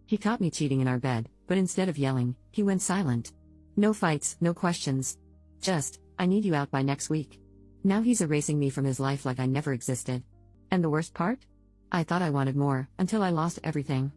He caught me cheating in our bed, but instead of yelling, he went silent. No fights, no questions. Just, I need you out by next week. Now he's erasing me from his life like I never existed. And the worst part? I thought I wanted more, until I lost everything.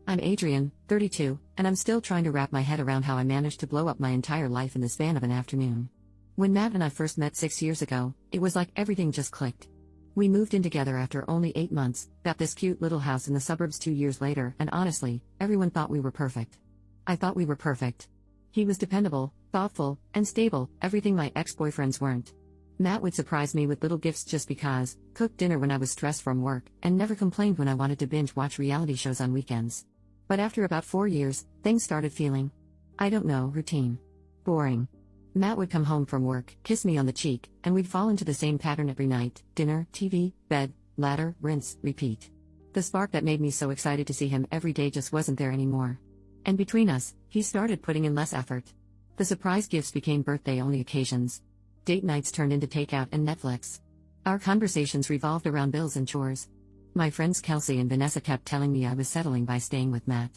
I'm Adrian, 32, and I'm still trying to wrap my head around how I managed to blow up my entire life in the span of an afternoon. When Matt and I first met 6 years ago, it was like everything just clicked. We moved in together after only 8 months, got this cute little house in the suburbs 2 years later, and honestly, everyone thought we were perfect. I thought we were perfect. He was dependable, thoughtful, and stable, everything my ex-boyfriends weren't. Matt would surprise me with little gifts just because, cooked dinner when I was stressed from work, and never complained when I wanted to binge watch reality shows on weekends. But after about 4 years, things started feeling, I don't know, routine. Boring. Matt would come home from work, kiss me on the cheek, and we'd fall into the same pattern every night: dinner, TV, bed, ladder, rinse, repeat. The spark that made me so excited to see him every day just wasn't there anymore. And between us, he started putting in less effort. The surprise gifts became birthday-only occasions. Date nights turned into takeout and Netflix. Our conversations revolved around bills and chores. My friends Kelsey and Vanessa kept telling me I was settling by staying with Matt.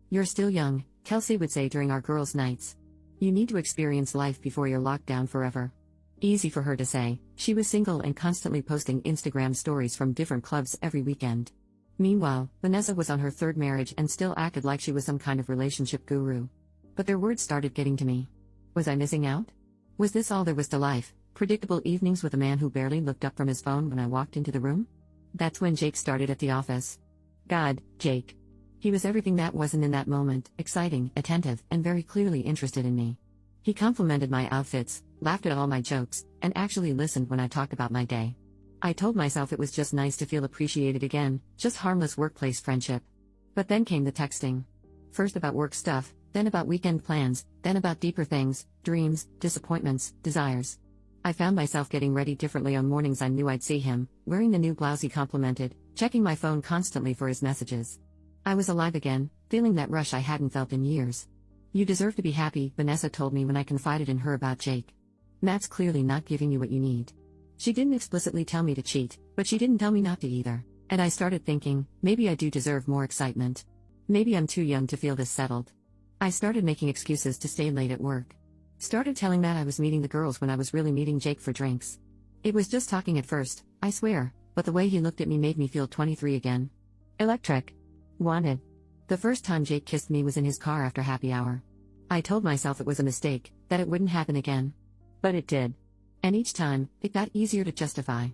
"You're still young," Kelsey would say during our girls' nights. "You need to experience life before you're locked down forever." Easy for her to say. She was single and constantly posting Instagram stories from different clubs every weekend. Meanwhile, Vanessa was on her third marriage and still acted like she was some kind of relationship guru. But their words started getting to me. Was I missing out? Was this all there was to life? Predictable evenings with a man who barely looked up from his phone when I walked into the room? That's when Jake started at the office. God, Jake. He was everything Matt wasn't in that moment: exciting, attentive, and very clearly interested in me. He complimented my outfits, laughed at all my jokes, and actually listened when I talked about my day. I told myself it was just nice to feel appreciated again, just harmless workplace friendship. But then came the texting. First about work stuff, then about weekend plans, then about deeper things: dreams, disappointments, desires. I found myself getting ready differently on mornings I knew I'd see him, wearing the new blouse he complimented, checking my phone constantly for his messages. I was alive again, feeling that rush I hadn't felt in years. "You deserve to be happy," Vanessa told me when I confided in her about Jake. "Matt's clearly not giving you what you need." She didn't explicitly tell me to cheat, but she didn't tell me not to either. And I started thinking, maybe I do deserve more excitement. Maybe I'm too young to feel this settled. I started making excuses to stay late at work. Started telling Matt I was meeting the girls when I was really meeting Jake for drinks. It was just talking at first, I swear, but the way he looked at me made me feel 23 again. Electric. Wanted. The first time Jake kissed me was in his car after happy hour. I told myself it was a mistake, that it wouldn't happen again. But it did. And each time, it got easier to justify.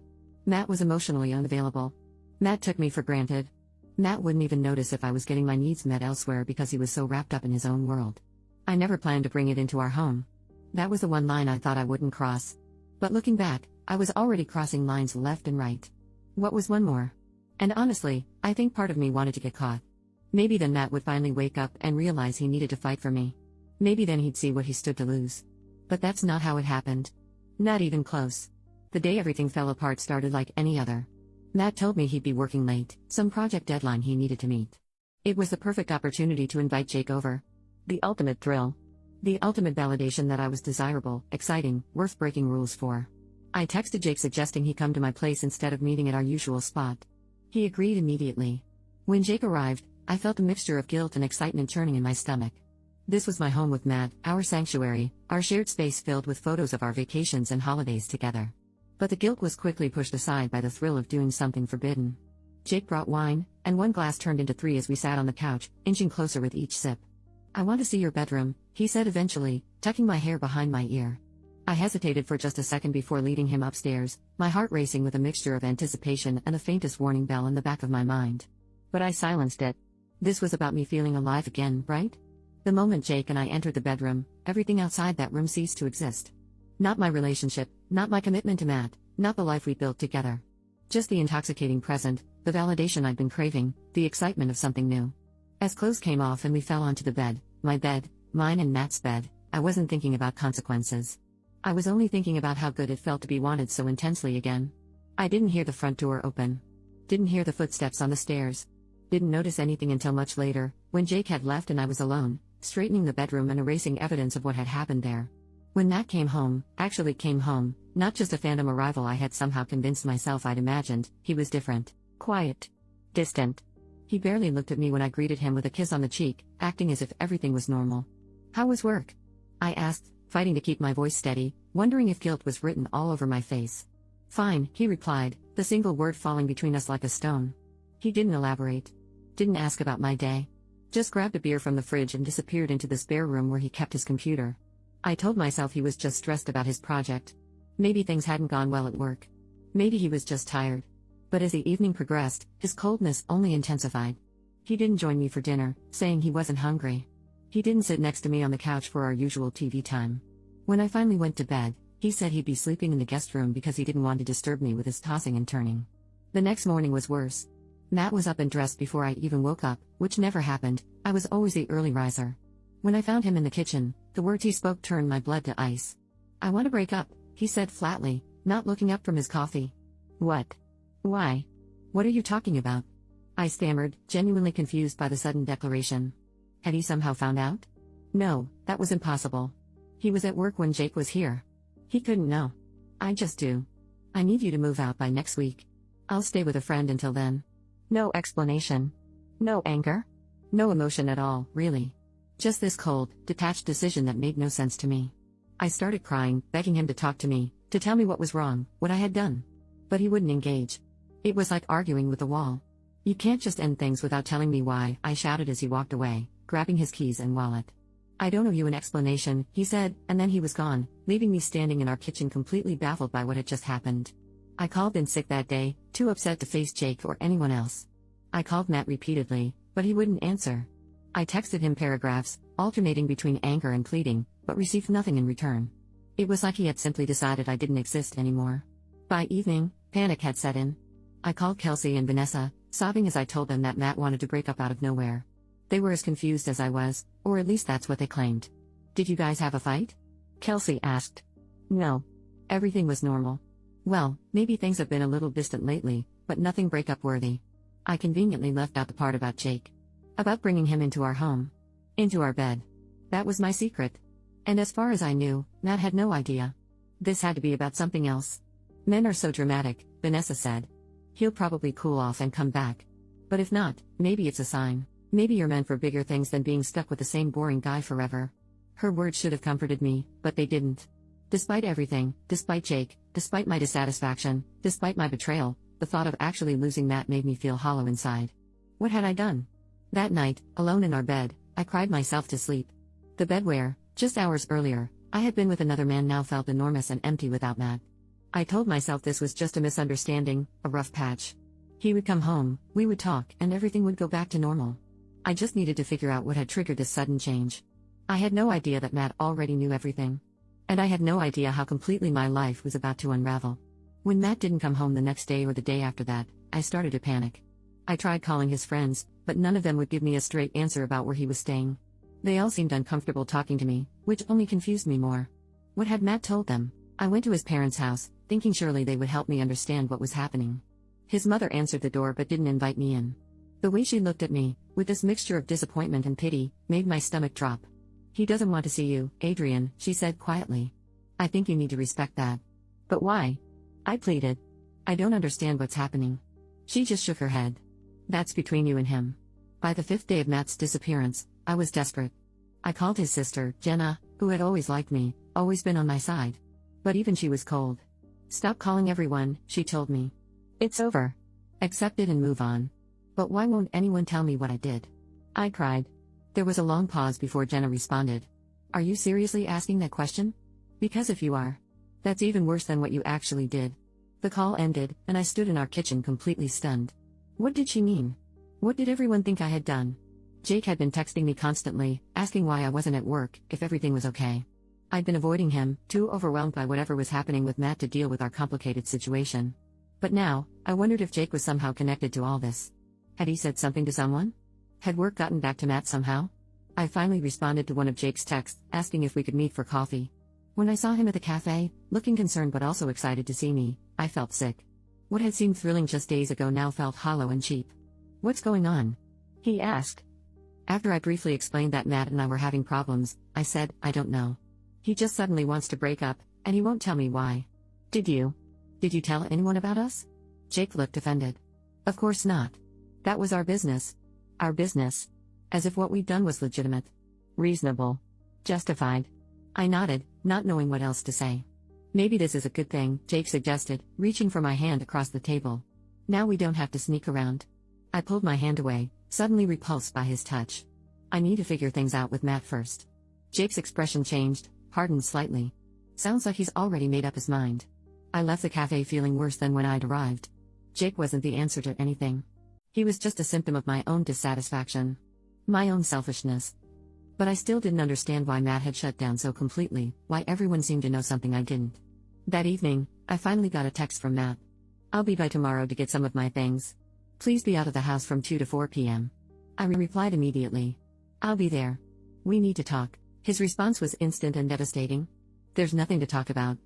Matt was emotionally unavailable. Matt took me for granted. Matt wouldn't even notice if I was getting my needs met elsewhere because he was so wrapped up in his own world. I never planned to bring it into our home. That was the one line I thought I wouldn't cross. But looking back, I was already crossing lines left and right. What was one more? And honestly, I think part of me wanted to get caught. Maybe then Matt would finally wake up and realize he needed to fight for me. Maybe then he'd see what he stood to lose. But that's not how it happened. Not even close. The day everything fell apart started like any other. Matt told me he'd be working late, some project deadline he needed to meet. It was the perfect opportunity to invite Jake over. The ultimate thrill. The ultimate validation that I was desirable, exciting, worth breaking rules for. I texted Jake suggesting he come to my place instead of meeting at our usual spot. He agreed immediately. When Jake arrived, I felt a mixture of guilt and excitement churning in my stomach. This was my home with Matt, our sanctuary, our shared space filled with photos of our vacations and holidays together. But the guilt was quickly pushed aside by the thrill of doing something forbidden. Jake brought wine, and one glass turned into 3 as we sat on the couch, inching closer with each sip. "I want to see your bedroom," he said eventually, tucking my hair behind my ear. I hesitated for just a second before leading him upstairs, my heart racing with a mixture of anticipation and the faintest warning bell in the back of my mind. But I silenced it. This was about me feeling alive again, right? The moment Jake and I entered the bedroom, everything outside that room ceased to exist. Not my relationship, not my commitment to Matt, not the life we built together. Just the intoxicating present, the validation I'd been craving, the excitement of something new. As clothes came off and we fell onto the bed, my bed, mine and Matt's bed, I wasn't thinking about consequences. I was only thinking about how good it felt to be wanted so intensely again. I didn't hear the front door open. Didn't hear the footsteps on the stairs. Didn't notice anything until much later, when Jake had left and I was alone, straightening the bedroom and erasing evidence of what had happened there. When Matt came home, actually came home, not just a phantom arrival I had somehow convinced myself I'd imagined, he was different. Quiet. Distant. He barely looked at me when I greeted him with a kiss on the cheek, acting as if everything was normal. "How was work?" I asked, fighting to keep my voice steady, wondering if guilt was written all over my face. "Fine," he replied, the single word falling between us like a stone. He didn't elaborate. Didn't ask about my day. Just grabbed a beer from the fridge and disappeared into the spare room where he kept his computer. I told myself he was just stressed about his project. Maybe things hadn't gone well at work. Maybe he was just tired. But as the evening progressed, his coldness only intensified. He didn't join me for dinner, saying he wasn't hungry. He didn't sit next to me on the couch for our usual TV time. When I finally went to bed, he said he'd be sleeping in the guest room because he didn't want to disturb me with his tossing and turning. The next morning was worse. Matt was up and dressed before I even woke up, which never happened. I was always the early riser. When I found him in the kitchen, the words he spoke turned my blood to ice. "I want to break up," he said flatly, not looking up from his coffee. "What? Why? What are you talking about?" I stammered, genuinely confused by the sudden declaration. Had he somehow found out? No, that was impossible. He was at work when Jake was here. He couldn't know. "I just do. I need you to move out by next week. I'll stay with a friend until then." No explanation. No anger. No emotion at all, really. Just this cold, detached decision that made no sense to me. I started crying, begging him to talk to me, to tell me what was wrong, what I had done. But he wouldn't engage. It was like arguing with a wall. "You can't just end things without telling me why," I shouted as he walked away, grabbing his keys and wallet. "I don't owe you an explanation," he said, and then he was gone, leaving me standing in our kitchen completely baffled by what had just happened. I called in sick that day, too upset to face Jake or anyone else. I called Matt repeatedly, but he wouldn't answer. I texted him paragraphs, alternating between anger and pleading, but received nothing in return. It was like he had simply decided I didn't exist anymore. By evening, panic had set in. I called Kelsey and Vanessa, sobbing as I told them that Matt wanted to break up out of nowhere. They were as confused as I was, or at least that's what they claimed. "Did you guys have a fight?" Kelsey asked. "No. Everything was normal." "Well, maybe things have been a little distant lately, but nothing breakup worthy." I conveniently left out the part about Jake. About bringing him into our home. Into our bed. That was my secret. And as far as I knew, Matt had no idea. This had to be about something else. "Men are so dramatic," Vanessa said. "He'll probably cool off and come back. But if not, maybe it's a sign. Maybe you're meant for bigger things than being stuck with the same boring guy forever." Her words should have comforted me, but they didn't. Despite everything, despite Jake, despite my dissatisfaction, despite my betrayal, the thought of actually losing Matt made me feel hollow inside. What had I done? That night, alone in our bed, I cried myself to sleep. The bed where, just hours earlier, I had been with another man now felt enormous and empty without Matt. I told myself this was just a misunderstanding, a rough patch. He would come home, we would talk, and everything would go back to normal. I just needed to figure out what had triggered this sudden change. I had no idea that Matt already knew everything. And I had no idea how completely my life was about to unravel. When Matt didn't come home the next day or the day after that, I started to panic. I tried calling his friends, but none of them would give me a straight answer about where he was staying. They all seemed uncomfortable talking to me, which only confused me more. What had Matt told them? I went to his parents' house, thinking surely they would help me understand what was happening. His mother answered the door but didn't invite me in. The way she looked at me, with this mixture of disappointment and pity, made my stomach drop. "He doesn't want to see you, Adrian," she said quietly. "I think you need to respect that." "But why?" I pleaded. "I don't understand what's happening." She just shook her head. "That's between you and him." By the 5th day of Matt's disappearance, I was desperate. I called his sister, Jenna, who had always liked me, always been on my side. But even she was cold. "Stop calling everyone," she told me. "It's over. Accept it and move on." "But why won't anyone tell me what I did?" I cried. There was a long pause before Jenna responded. "Are you seriously asking that question? Because if you are, that's even worse than what you actually did." The call ended, and I stood in our kitchen completely stunned. What did she mean? What did everyone think I had done? Jake had been texting me constantly, asking why I wasn't at work, if everything was okay. I'd been avoiding him, too overwhelmed by whatever was happening with Matt to deal with our complicated situation. But now, I wondered if Jake was somehow connected to all this. Had he said something to someone? Had word gotten back to Matt somehow? I finally responded to one of Jake's texts, asking if we could meet for coffee. When I saw him at the cafe, looking concerned but also excited to see me, I felt sick. What had seemed thrilling just days ago now felt hollow and cheap. "What's going on?" he asked. After I briefly explained that Matt and I were having problems, I said, "I don't know. He just suddenly wants to break up, and he won't tell me why." Did you tell anyone about us?" Jake looked offended. "Of course not. That was our business. Our business. As if what we'd done was legitimate. Reasonable. Justified. I nodded, not knowing what else to say. Maybe this is a good thing, Jake suggested, reaching for my hand across the table. Now we don't have to sneak around. I pulled my hand away, suddenly repulsed by his touch. I need to figure things out with Matt first. Jake's expression changed, hardened slightly. Sounds like he's already made up his mind. I left the cafe feeling worse than when I'd arrived. Jake wasn't the answer to anything. He was just a symptom of my own dissatisfaction. My own selfishness. But I still didn't understand why Matt had shut down so completely, why everyone seemed to know something I didn't. That evening, I finally got a text from Matt. I'll be by tomorrow to get some of my things. Please be out of the house from 2 to 4 p.m. I replied immediately. I'll be there. We need to talk. His response was instant and devastating. There's nothing to talk about.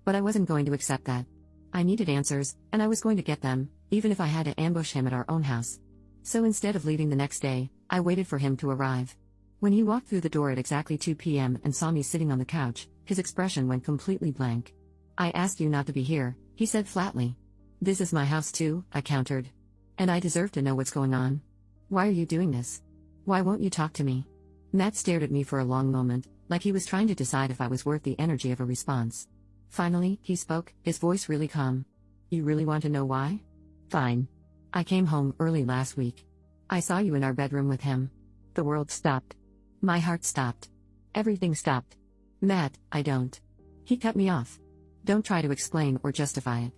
But I wasn't going to accept that. I needed answers, and I was going to get them, even if I had to ambush him at our own house. So instead of leaving the next day, I waited for him to arrive. When he walked through the door at exactly 2 p.m. and saw me sitting on the couch, his expression went completely blank. I asked you not to be here, he said flatly. This is my house too, I countered. And I deserve to know what's going on. Why are you doing this? Why won't you talk to me? Matt stared at me for a long moment, like he was trying to decide if I was worth the energy of a response. Finally, he spoke, his voice really calm. You really want to know why? Fine. I came home early last week. I saw you in our bedroom with him. The world stopped. My heart stopped. Everything stopped. Matt, I don't. He cut me off. Don't try to explain or justify it.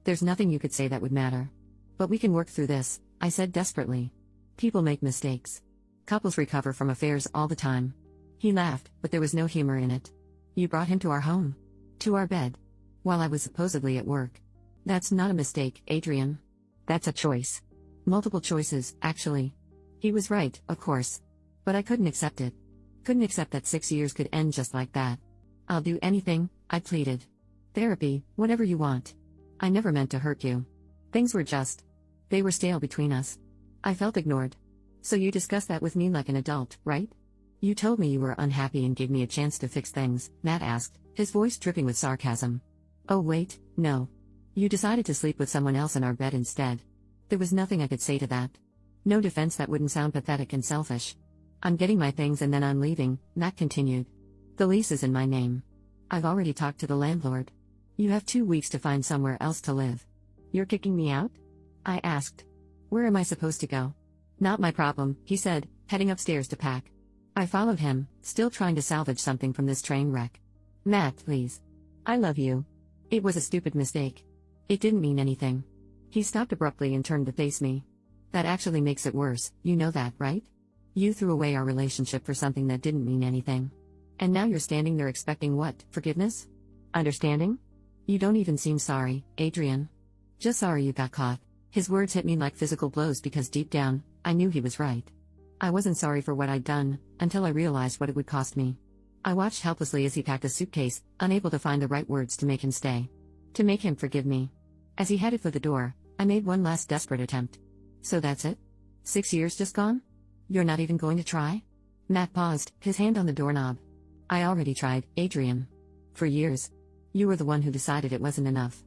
There's nothing you could say that would matter. But we can work through this, I said desperately. People make mistakes. Couples recover from affairs all the time. He laughed, but there was no humor in it. You brought him to our home. To our bed. While I was supposedly at work. That's not a mistake, Adrian. That's a choice. Multiple choices, actually. He was right, of course. But I couldn't accept it. Couldn't accept that 6 years could end just like that. I'll do anything, I pleaded. Therapy, whatever you want. I never meant to hurt you. Things were just. They were stale between us. I felt ignored. So you discussed that with me like an adult, right? You told me you were unhappy and gave me a chance to fix things, Matt asked, his voice dripping with sarcasm. Oh wait, no. You decided to sleep with someone else in our bed instead. There was nothing I could say to that. No defense that wouldn't sound pathetic and selfish. I'm getting my things and then I'm leaving, Matt continued. The lease is in my name. I've already talked to the landlord. You have 2 weeks to find somewhere else to live. You're kicking me out? I asked. Where am I supposed to go? Not my problem, he said, heading upstairs to pack. I followed him, still trying to salvage something from this train wreck. Matt, please. I love you. It was a stupid mistake. It didn't mean anything. He stopped abruptly and turned to face me. That actually makes it worse, you know that, right? You threw away our relationship for something that didn't mean anything. And now you're standing there expecting what, forgiveness? Understanding? You don't even seem sorry, Adrian. Just sorry you got caught. His words hit me like physical blows because deep down, I knew he was right. I wasn't sorry for what I'd done, until I realized what it would cost me. I watched helplessly as he packed a suitcase, unable to find the right words to make him stay. To make him forgive me. As he headed for the door, I made one last desperate attempt. So that's it? 6 years just gone? You're not even going to try? Matt paused, his hand on the doorknob. I already tried, Adrian. For years. You were the one who decided it wasn't enough.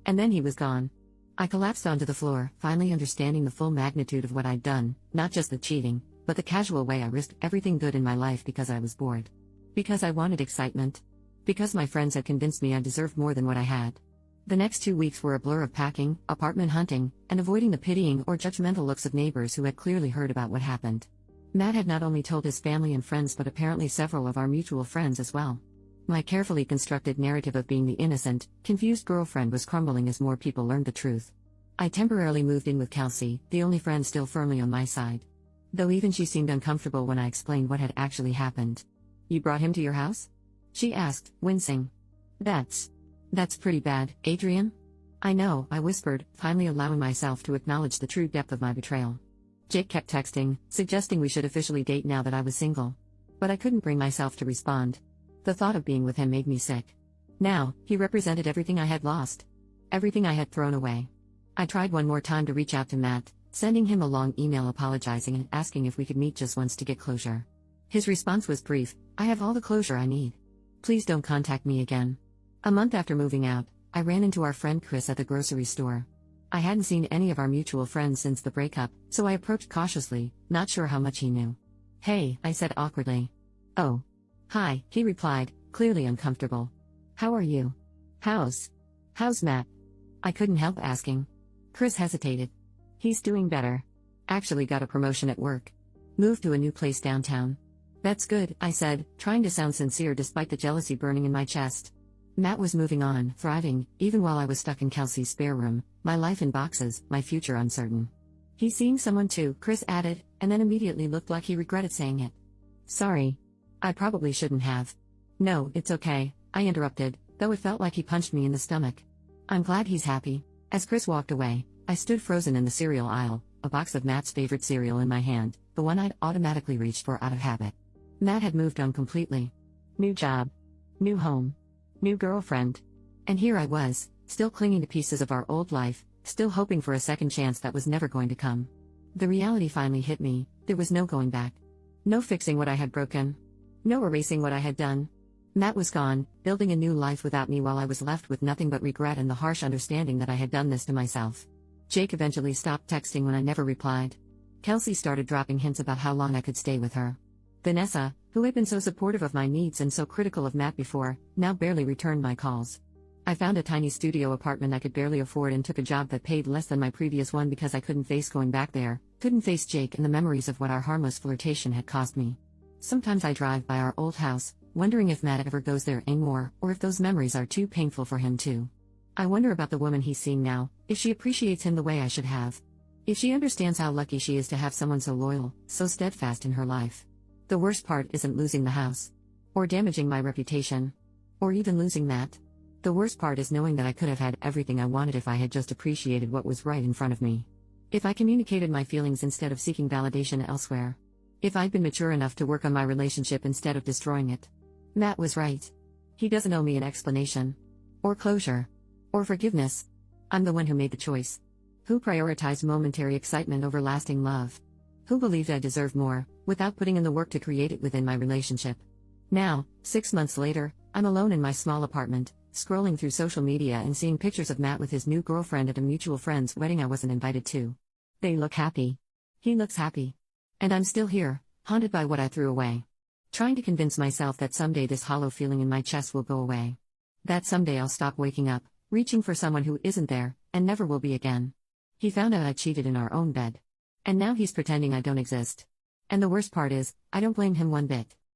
And then he was gone. I collapsed onto the floor, finally understanding the full magnitude of what I'd done, not just the cheating, but the casual way I risked everything good in my life because I was bored. Because I wanted excitement. Because my friends had convinced me I deserved more than what I had. The next 2 weeks were a blur of packing, apartment hunting, and avoiding the pitying or judgmental looks of neighbors who had clearly heard about what happened. Matt had not only told his family and friends but apparently several of our mutual friends as well. My carefully constructed narrative of being the innocent, confused girlfriend was crumbling as more people learned the truth. I temporarily moved in with Kelsey, the only friend still firmly on my side. Though even she seemed uncomfortable when I explained what had actually happened. You brought him to your house? She asked, wincing. That's pretty bad, Adrian. I know, I whispered, finally allowing myself to acknowledge the true depth of my betrayal. Jake kept texting, suggesting we should officially date now that I was single. But I couldn't bring myself to respond. The thought of being with him made me sick. Now, he represented everything I had lost. Everything I had thrown away. I tried one more time to reach out to Matt, sending him a long email apologizing and asking if we could meet just once to get closure. His response was brief, I have all the closure I need. Please don't contact me again. A month after moving out, I ran into our friend Chris at the grocery store. I hadn't seen any of our mutual friends since the breakup, so I approached cautiously, not sure how much he knew. "Hey," I said awkwardly. "Oh. Hi," he replied, clearly uncomfortable. "How are you? How's Matt?" I couldn't help asking. Chris hesitated. "He's doing better. Actually got a promotion at work. Moved to a new place downtown." "That's good," I said, trying to sound sincere despite the jealousy burning in my chest. Matt was moving on, thriving, even while I was stuck in Kelsey's spare room, my life in boxes, my future uncertain. "He's seeing someone too," Chris added, and then immediately looked like he regretted saying it. "Sorry. I probably shouldn't have." "No, it's okay," I interrupted, though it felt like he punched me in the stomach. "I'm glad he's happy." As Chris walked away, I stood frozen in the cereal aisle, a box of Matt's favorite cereal in my hand, the one I'd automatically reached for out of habit. Matt had moved on completely. New job. New home. New girlfriend. And here I was, still clinging to pieces of our old life, still hoping for a second chance that was never going to come. The reality finally hit me: there was no going back. No fixing what I had broken. No erasing what I had done. Matt was gone, building a new life without me while I was left with nothing but regret and the harsh understanding that I had done this to myself. Jake eventually stopped texting when I never replied. Kelsey started dropping hints about how long I could stay with her. Vanessa, who had been so supportive of my needs and so critical of Matt before, now barely returned my calls. I found a tiny studio apartment I could barely afford and took a job that paid less than my previous one because I couldn't face going back there, couldn't face Jake and the memories of what our harmless flirtation had cost me. Sometimes I drive by our old house, wondering if Matt ever goes there anymore, or if those memories are too painful for him too. I wonder about the woman he's seeing now, if she appreciates him the way I should have. If she understands how lucky she is to have someone so loyal, so steadfast in her life. The worst part isn't losing the house. Or damaging my reputation. Or even losing Matt. The worst part is knowing that I could have had everything I wanted if I had just appreciated what was right in front of me. If I communicated my feelings instead of seeking validation elsewhere. If I'd been mature enough to work on my relationship instead of destroying it. Matt was right. He doesn't owe me an explanation. Or closure. Or forgiveness. I'm the one who made the choice. Who prioritized momentary excitement over lasting love. Who believed I deserved more, without putting in the work to create it within my relationship. Now, 6 months later, I'm alone in my small apartment, scrolling through social media and seeing pictures of Matt with his new girlfriend at a mutual friend's wedding I wasn't invited to. They look happy. He looks happy. And I'm still here, haunted by what I threw away. Trying to convince myself that someday this hollow feeling in my chest will go away. That someday I'll stop waking up, reaching for someone who isn't there, and never will be again. He found out I cheated in our own bed. And now he's pretending I don't exist. And the worst part is, I don't blame him one bit.